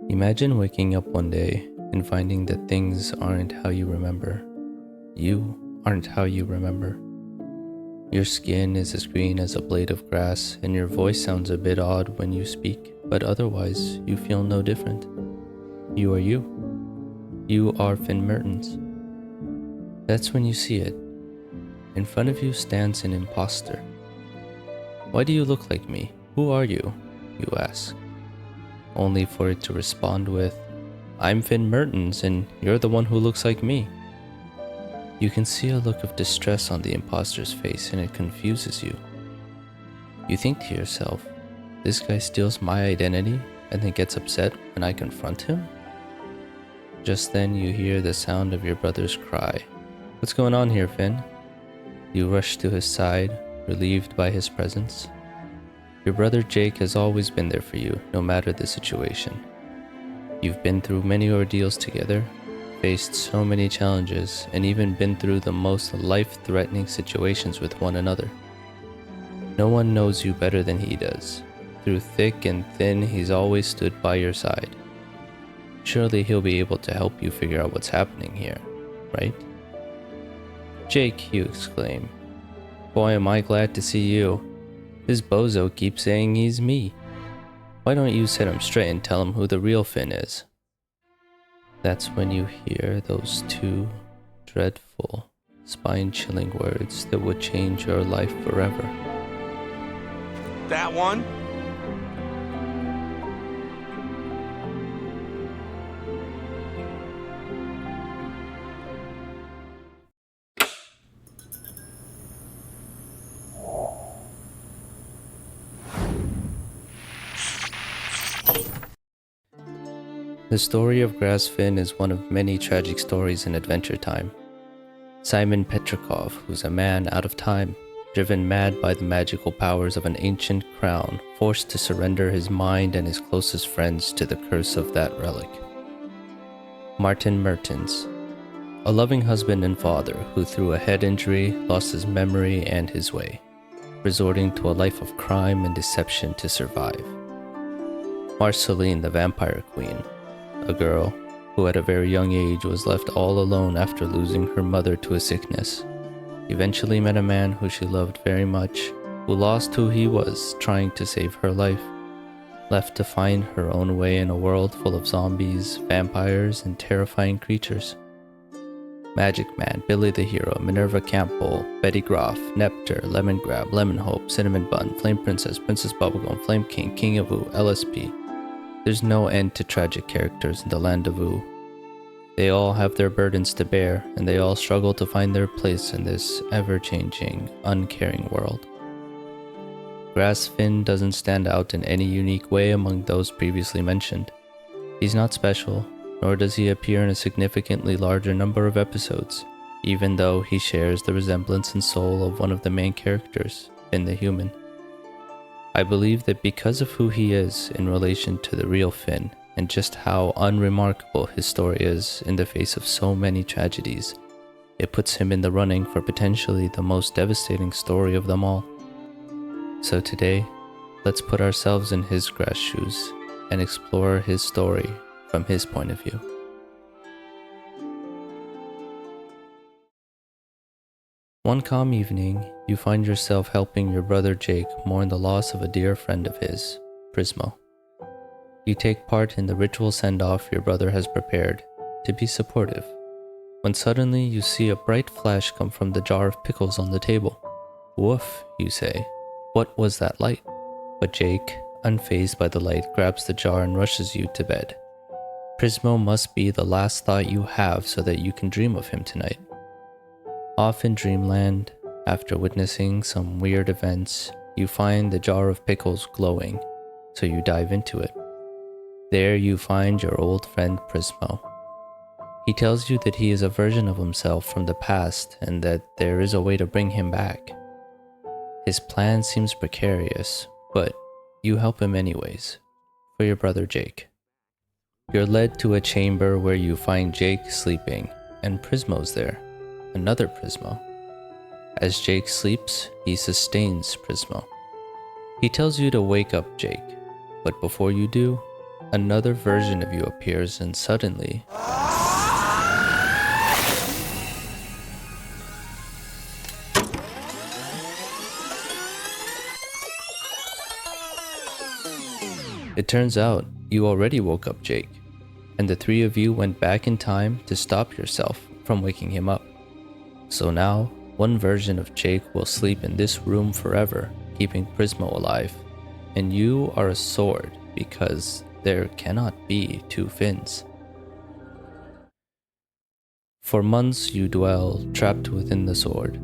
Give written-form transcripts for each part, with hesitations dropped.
Imagine waking up one day and finding that things aren't how you remember. You aren't how you remember. Your skin is as green as a blade of grass, and your voice sounds a bit odd when you speak, but otherwise, you feel no different. You are you. You are Finn Mertens. That's when you see it. In front of you stands an imposter. Why do you look like me? Who are you? You ask. Only for it to respond with, I'm Finn Mertens, and you're the one who looks like me. You can see a look of distress on the imposter's face, and it confuses you. You think to yourself, this guy steals my identity and then gets upset when I confront him? Just then you hear the sound of your brother's cry. What's going on here, Finn? You rush to his side, relieved by his presence. Your brother Jake has always been there for you, no matter the situation. You've been through many ordeals together, faced so many challenges, and even been through the most life-threatening situations with one another. No one knows you better than he does. Through thick and thin, he's always stood by your side. Surely he'll be able to help you figure out what's happening here, right? Jake, you exclaim. Boy, am I glad to see you. This bozo keeps saying he's me. Why don't you set him straight and tell him who the real Finn is? That's when you hear those two dreadful, spine-chilling words that would change your life forever. That one? The story of Grass Finn is one of many tragic stories in Adventure Time. Simon Petrikov, who's a man out of time, driven mad by the magical powers of an ancient crown, forced to surrender his mind and his closest friends to the curse of that relic. Martin Mertens, a loving husband and father who through a head injury lost his memory and his way, resorting to a life of crime and deception to survive. Marceline, the Vampire Queen, a girl who at a very young age was left all alone after losing her mother to a sickness, eventually met a man who she loved very much, who lost who he was trying to save her life, left to find her own way in a world full of zombies, vampires, and terrifying creatures. Magic Man, Billy the Hero, Minerva Campbell, Betty Groff, Nepter, Lemon Grab, Lemon Hope, Cinnamon Bun, Flame Princess, Princess Bubblegum, Flame King, King of Ooh, LSP. There's no end to tragic characters in the land of Ooh. They all have their burdens to bear, and they all struggle to find their place in this ever-changing, uncaring world. Grass Finn doesn't stand out in any unique way among those previously mentioned. He's not special, nor does he appear in a significantly larger number of episodes, even though he shares the resemblance and soul of one of the main characters, Finn the Human. I believe that because of who he is in relation to the real Finn, and just how unremarkable his story is in the face of so many tragedies, it puts him in the running for potentially the most devastating story of them all. So today, let's put ourselves in his grass shoes and explore his story from his point of view. One calm evening, you find yourself helping your brother Jake mourn the loss of a dear friend of his, Prismo. You take part in the ritual send-off your brother has prepared to be supportive, when suddenly you see a bright flash come from the jar of pickles on the table. Woof, you say. What was that light? But Jake, unfazed by the light, grabs the jar and rushes you to bed. Prismo must be the last thought you have so that you can dream of him tonight. Off in dreamland, after witnessing some weird events, you find the jar of pickles glowing, so you dive into it. There you find your old friend Prismo. He tells you that he is a version of himself from the past and that there is a way to bring him back. His plan seems precarious, but you help him anyways, for your brother Jake. You're led to a chamber where you find Jake sleeping, and Prismo's there. Another Prismo. As Jake sleeps, he sustains Prismo. He tells you to wake up Jake, but before you do, Another version of you appears, and suddenly, it turns out you already woke up Jake, and the three of you went back in time to stop yourself from waking him up. So now, one version of Jake will sleep in this room forever, keeping Prismo alive, and you are a sword because there cannot be two Finns. For months you dwell trapped within the sword.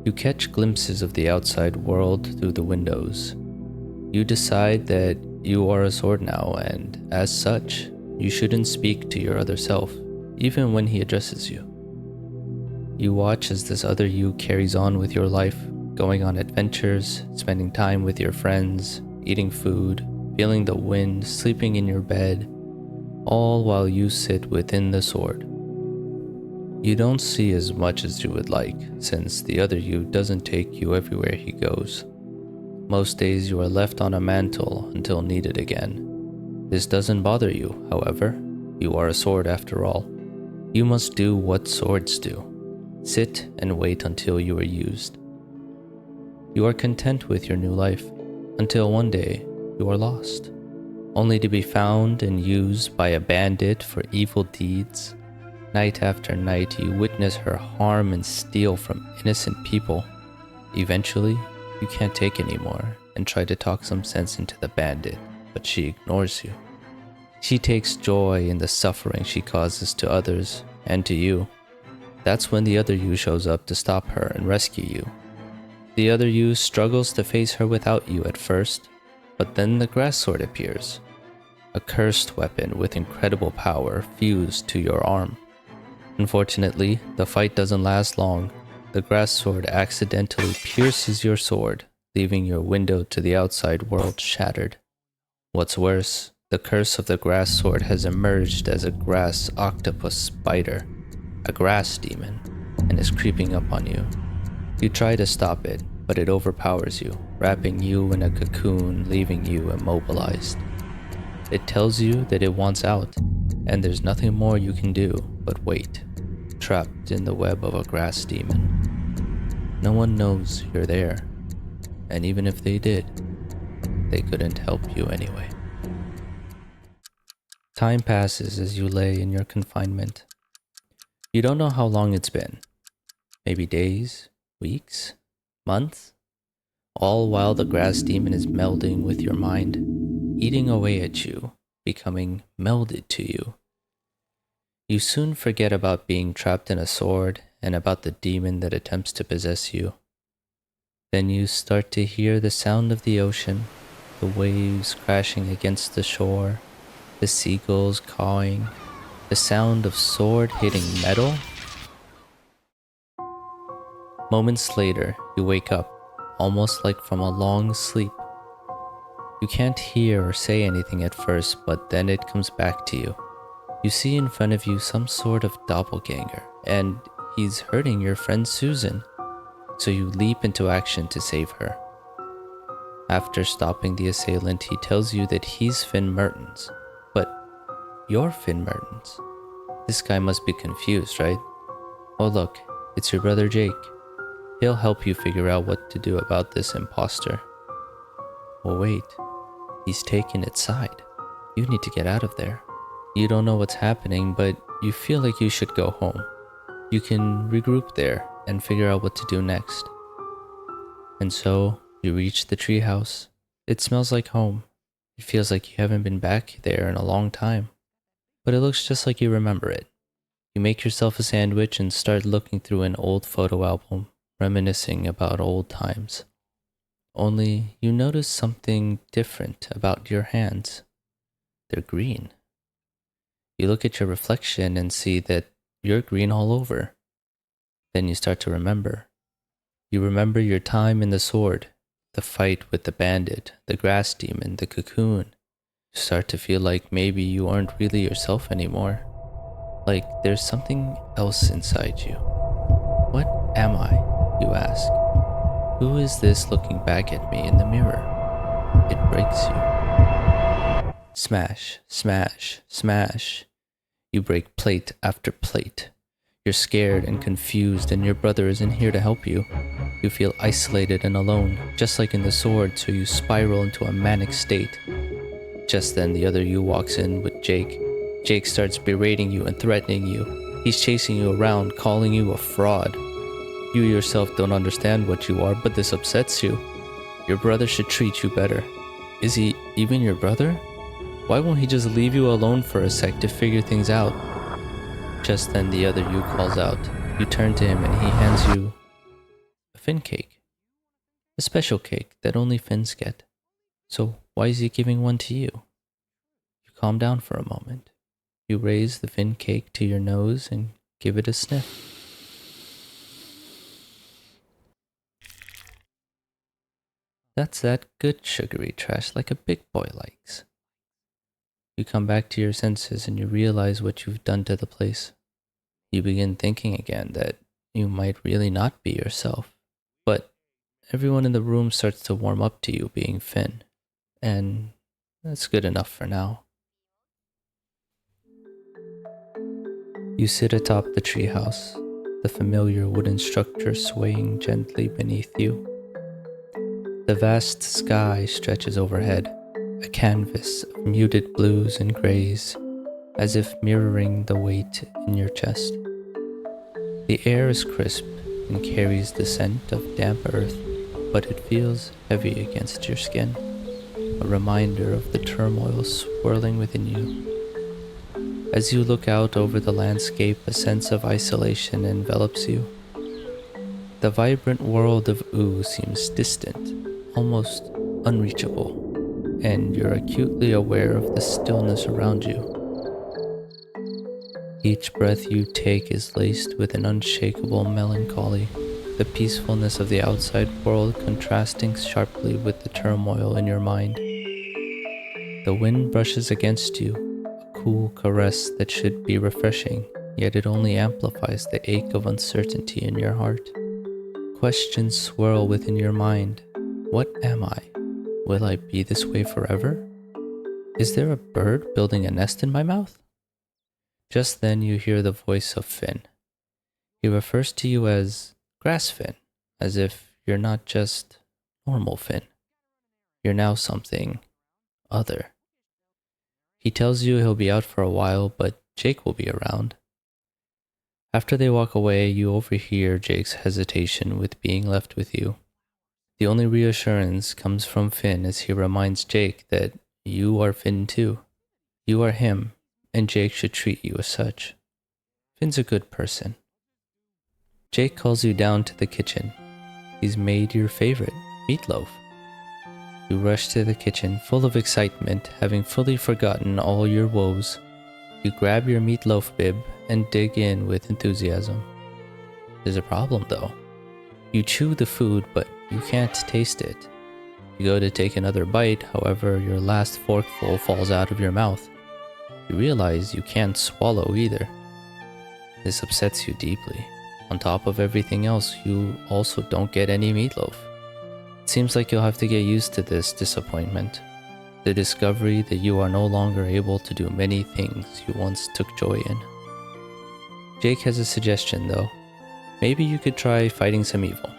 You catch glimpses of the outside world through the windows. You decide that you are a sword now, and as such, you shouldn't speak to your other self, even when he addresses you. You watch as this other you carries on with your life, going on adventures, spending time with your friends, eating food, feeling the wind, sleeping in your bed, all while you sit within the sword. You don't see as much as you would like, since the other you doesn't take you everywhere he goes. Most days you are left on a mantle until needed again. This doesn't bother you, however. You are a sword after all. You must do what swords do. Sit and wait until you are used. You are content with your new life, until one day you are lost, only to be found and used by a bandit for evil deeds. Night after night you witness her harm and steal from innocent people. Eventually, you can't take anymore and try to talk some sense into the bandit, but she ignores you. She takes joy in the suffering she causes to others and to you. That's when the other you shows up to stop her and rescue you. The other you struggles to face her without you at first, but then the grass sword appears, a cursed weapon with incredible power fused to your arm. Unfortunately, the fight doesn't last long. The grass sword accidentally pierces your sword, leaving your window to the outside world shattered. What's worse, the curse of the grass sword has emerged as a grass octopus spider, a grass demon, and is creeping up on you. You try to stop it, but it overpowers you, wrapping you in a cocoon, leaving you immobilized. It tells you that it wants out, and there's nothing more you can do but wait, trapped in the web of a grass demon. No one knows you're there, and even if they did, they couldn't help you anyway. Time passes as you lay in your confinement. You don't know how long it's been. Maybe days, weeks, months? All while the grass demon is melding with your mind, eating away at you, becoming melded to you. You soon forget about being trapped in a sword and about the demon that attempts to possess you. Then you start to hear the sound of the ocean, the waves crashing against the shore, the seagulls cawing, the sound of sword hitting metal. Moments later, you wake up, almost like from a long sleep. You can't hear or say anything at first, but then it comes back to you. You see in front of you some sort of doppelganger, and he's hurting your friend Susan. So you leap into action to save her. After stopping the assailant, he tells you that he's Finn Mertens. But you're Finn Mertens. This guy must be confused, right? Oh look, it's your brother Jake. He'll help you figure out what to do about this imposter. Oh wait, he's taken its side. You need to get out of there. You don't know what's happening, but you feel like you should go home. You can regroup there and figure out what to do next. And so, you reach the treehouse. It smells like home. It feels like you haven't been back there in a long time. But it looks just like you remember it. You make yourself a sandwich and start looking through an old photo album, reminiscing about old times. Only you notice something different about your hands. They're green. You look at your reflection and see that you're green all over. Then you start to remember. You remember your time in the sword, the fight with the bandit, the grass demon, the cocoon. You start to feel like maybe you aren't really yourself anymore. Like there's something else inside you. What am I, you ask? Who is this looking back at me in the mirror? It breaks you. Smash, smash, smash. You break plate after plate. You're scared and confused, and your brother isn't here to help you. You feel isolated and alone, just like in the sword, so you spiral into a manic state. Just then, the other you walks in with Jake. Jake starts berating you and threatening you. He's chasing you around, calling you a fraud. You yourself don't understand what you are, but this upsets you. Your brother should treat you better. Is he even your brother? Why won't he just leave you alone for a sec to figure things out? Just then the other you calls out. You turn to him and he hands you a Finn cake. A special cake that only Finns get. So why is he giving one to you? You calm down for a moment. You raise the Finn cake to your nose and give it a sniff. That's that good sugary trash like a big boy likes. You come back to your senses and you realize what you've done to the place. You begin thinking again that you might really not be yourself. But everyone in the room starts to warm up to you being Finn. And that's good enough for now. You sit atop the treehouse, the familiar wooden structure swaying gently beneath you. The vast sky stretches overhead, a canvas of muted blues and grays, as if mirroring the weight in your chest. The air is crisp and carries the scent of damp earth, but it feels heavy against your skin, a reminder of the turmoil swirling within you. As you look out over the landscape, a sense of isolation envelops you. The vibrant world of Ooh seems distant, almost unreachable, and you're acutely aware of the stillness around you. Each breath you take is laced with an unshakable melancholy, the peacefulness of the outside world contrasting sharply with the turmoil in your mind. The wind brushes against you, a cool caress that should be refreshing, yet it only amplifies the ache of uncertainty in your heart. Questions swirl within your mind. What am I? Will I be this way forever? Is there a bird building a nest in my mouth? Just then you hear the voice of Finn. He refers to you as Grass Finn, as if you're not just normal Finn. You're now something other. He tells you he'll be out for a while, but Jake will be around. After they walk away, you overhear Jake's hesitation with being left with you. The only reassurance comes from Finn as he reminds Jake that you are Finn too. You are him, and Jake should treat you as such. Finn's a good person. Jake calls you down to the kitchen. He's made your favorite, meatloaf. You rush to the kitchen full of excitement, having fully forgotten all your woes. You grab your meatloaf bib and dig in with enthusiasm. There's a problem though. You chew the food, but you can't taste it. You go to take another bite, however, your last forkful falls out of your mouth. You realize you can't swallow either. This upsets you deeply. On top of everything else, you also don't get any meatloaf. It seems like you'll have to get used to this disappointment. The discovery that you are no longer able to do many things you once took joy in. Jake has a suggestion though. Maybe you could try fighting some evil.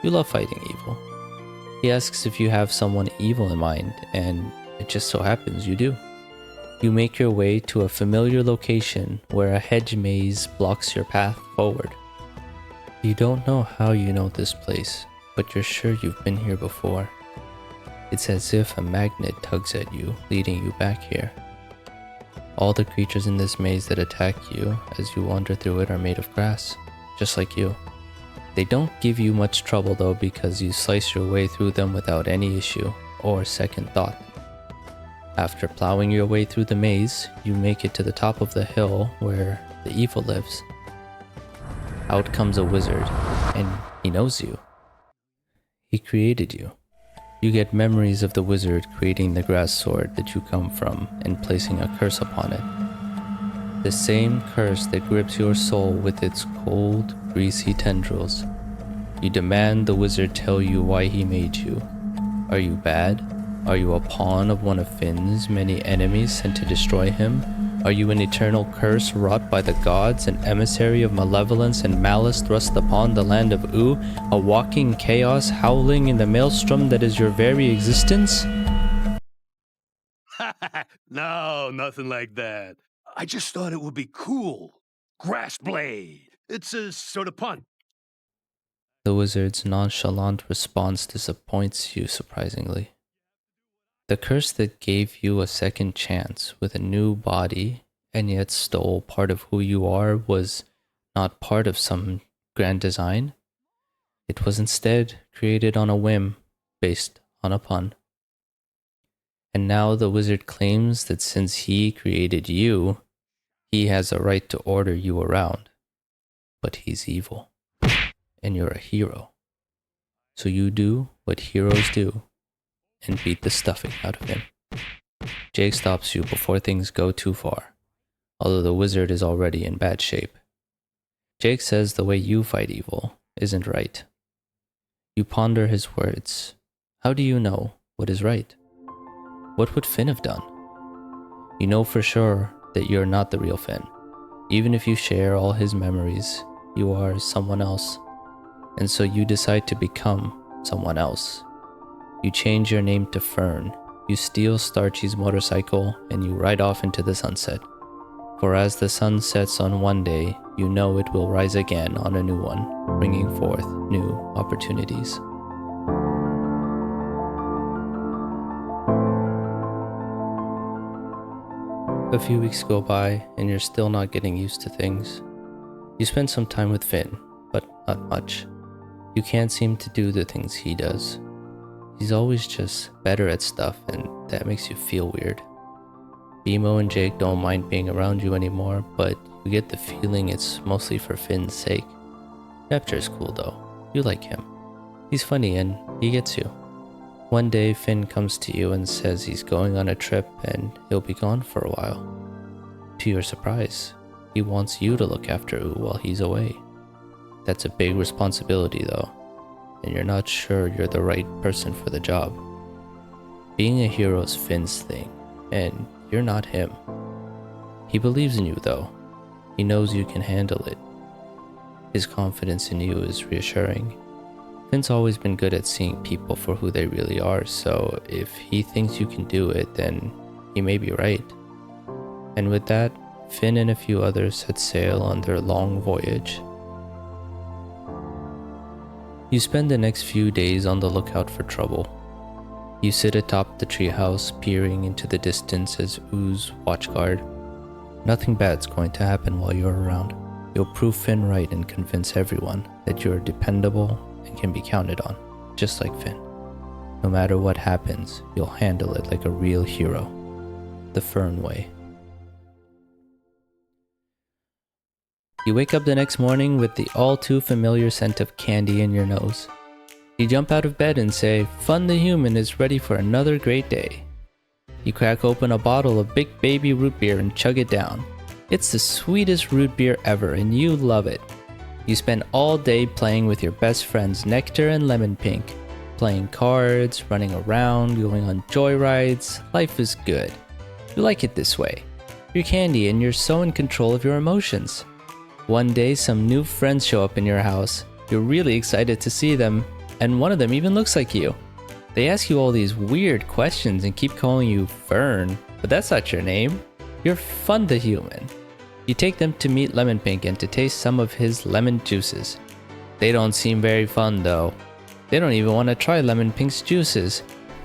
You love fighting evil. He asks if you have someone evil in mind, and it just so happens you do. You make your way to a familiar location where a hedge maze blocks your path forward. You don't know how you know this place, but you're sure you've been here before. It's as if a magnet tugs at you, leading you back here. All the creatures in this maze that attack you as you wander through it are made of grass, just like you. They don't give you much trouble though, because you slice your way through them without any issue or second thought. After plowing your way through the maze, you make it to the top of the hill where the evil lives. Out comes a wizard, and he knows you. He created you. You get memories of the wizard creating the grass sword that you come from and placing a curse upon it. The same curse that grips your soul with its cold, greasy tendrils. You demand the wizard tell you why he made you. Are you bad? Are you a pawn of one of Finn's many enemies sent to destroy him? Are you an eternal curse wrought by the gods, an emissary of malevolence and malice thrust upon the land of Oo, a walking chaos howling in the maelstrom that is your very existence? No, nothing like that. I just thought it would be cool. Grass blade. It's a sort of pun. The wizard's nonchalant response disappoints you surprisingly. The curse that gave you a second chance with a new body and yet stole part of who you are was not part of some grand design. It was instead created on a whim, based on a pun. And now the wizard claims that since he created you, he has a right to order you around. But he's evil, and you're a hero. So you do what heroes do, and beat the stuffing out of him. Jake stops you before things go too far, although the wizard is already in bad shape. Jake says the way you fight evil isn't right. You ponder his words. How do you know what is right? What would Finn have done? You know for sure that you're not the real Finn. Even if you share all his memories, you are someone else. And so you decide to become someone else. You change your name to Fern. You steal Starchy's motorcycle and you ride off into the sunset. For as the sun sets on one day, you know it will rise again on a new one, bringing forth new opportunities. A few weeks go by and you're still not getting used to things. You spend some time with Finn, but not much. You can't seem to do the things he does. He's always just better at stuff, and that makes you feel weird. Bimo and Jake don't mind being around you anymore, but you get the feeling it's mostly for Finn's sake. Rapture's cool though. You like him. He's funny and he gets you. One day Finn comes to you and says he's going on a trip and he'll be gone for a while. To your surprise, he wants you to look after Oo while he's away. That's a big responsibility though, and you're not sure you're the right person for the job. Being a hero's Finn's thing, and you're not him. He believes in you though. He knows you can handle it. His confidence in you is reassuring. Finn's always been good at seeing people for who they really are, so if he thinks you can do it, then he may be right. And with that, Finn and a few others set sail on their long voyage. You spend the next few days on the lookout for trouble. You sit atop the treehouse, peering into the distance as Oo's watchguard. Nothing bad's going to happen while you're around. You'll prove Finn right and convince everyone that you're dependable and can be counted on, just like Finn. No matter what happens, you'll handle it like a real hero. The Fern way. You wake up the next morning with the all too familiar scent of candy in your nose. You jump out of bed and say, Fun the Human is ready for another great day. You crack open a bottle of Big Baby root beer and chug it down. It's the sweetest root beer ever and you love it. You spend all day playing with your best friends Nectar and Lemon Pink, playing cards, running around, going on joyrides. Life is good. You like it this way. You're candy and you're so in control of your emotions. One day some new friends show up in your house. You're really excited to see them, and one of them even looks like you. They ask you all these weird questions and keep calling you Fern, but that's not your name. You're Fun the Human. You take them to meet Lemon Pink and to taste some of his lemon juices. They don't seem very fun though. They don't even want to try Lemon Pink's juices.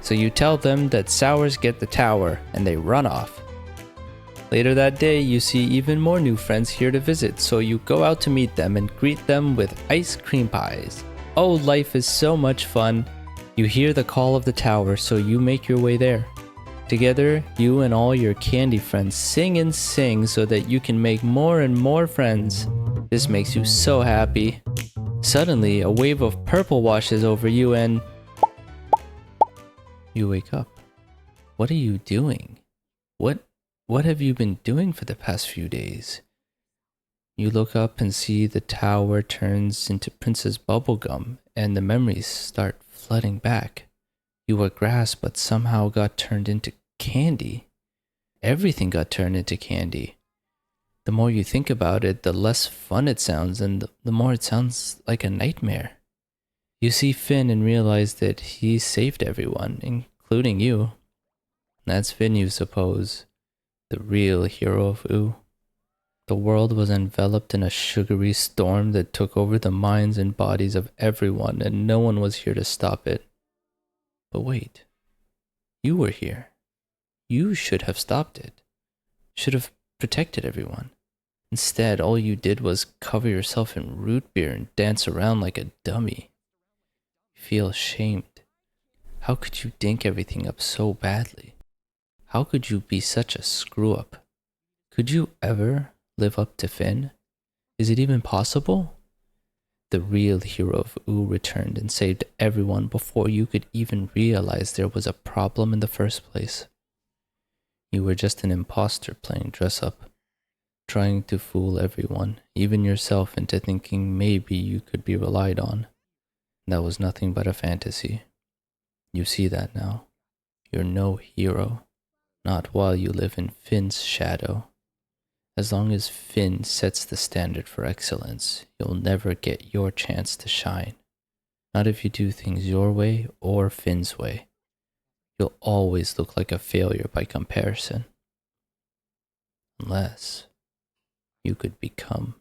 So you tell them that sours get the tower and they run off. Later that day, you see even more new friends here to visit, so you go out to meet them and greet them with ice cream pies. Oh, life is so much fun. You hear the call of the tower, so you make your way there. Together, you and all your candy friends sing and sing so that you can make more and more friends. This makes you so happy. Suddenly, a wave of purple washes over you and you wake up. What are you doing? What have you been doing for the past few days? You look up and see the tower turns into Princess Bubblegum and the memories start flooding back. You were grass, but somehow got turned into candy. Everything got turned into candy. The more you think about it, the less fun it sounds, and the more it sounds like a nightmare. You see Finn and realize that he saved everyone, including you. That's Finn, you suppose, the real hero of Ooh. The world was enveloped in a sugary storm that took over the minds and bodies of everyone, and no one was here to stop it. But wait, you were here. You should have stopped it. Should have protected everyone. Instead, all you did was cover yourself in root beer and dance around like a dummy. You feel ashamed. How could you dink everything up so badly? How could you be such a screw up? Could you ever live up to Finn? Is it even possible? The real hero of Ooh returned and saved everyone before you could even realize there was a problem in the first place. You were just an imposter playing dress up, trying to fool everyone, even yourself, into thinking maybe you could be relied on. That was nothing but a fantasy. You see that now. You're no hero, not while you live in Finn's shadow. As long as Finn sets the standard for excellence, you'll never get your chance to shine. Not if you do things your way or Finn's way. You'll always look like a failure by comparison. Unless you could become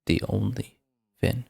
the only Finn.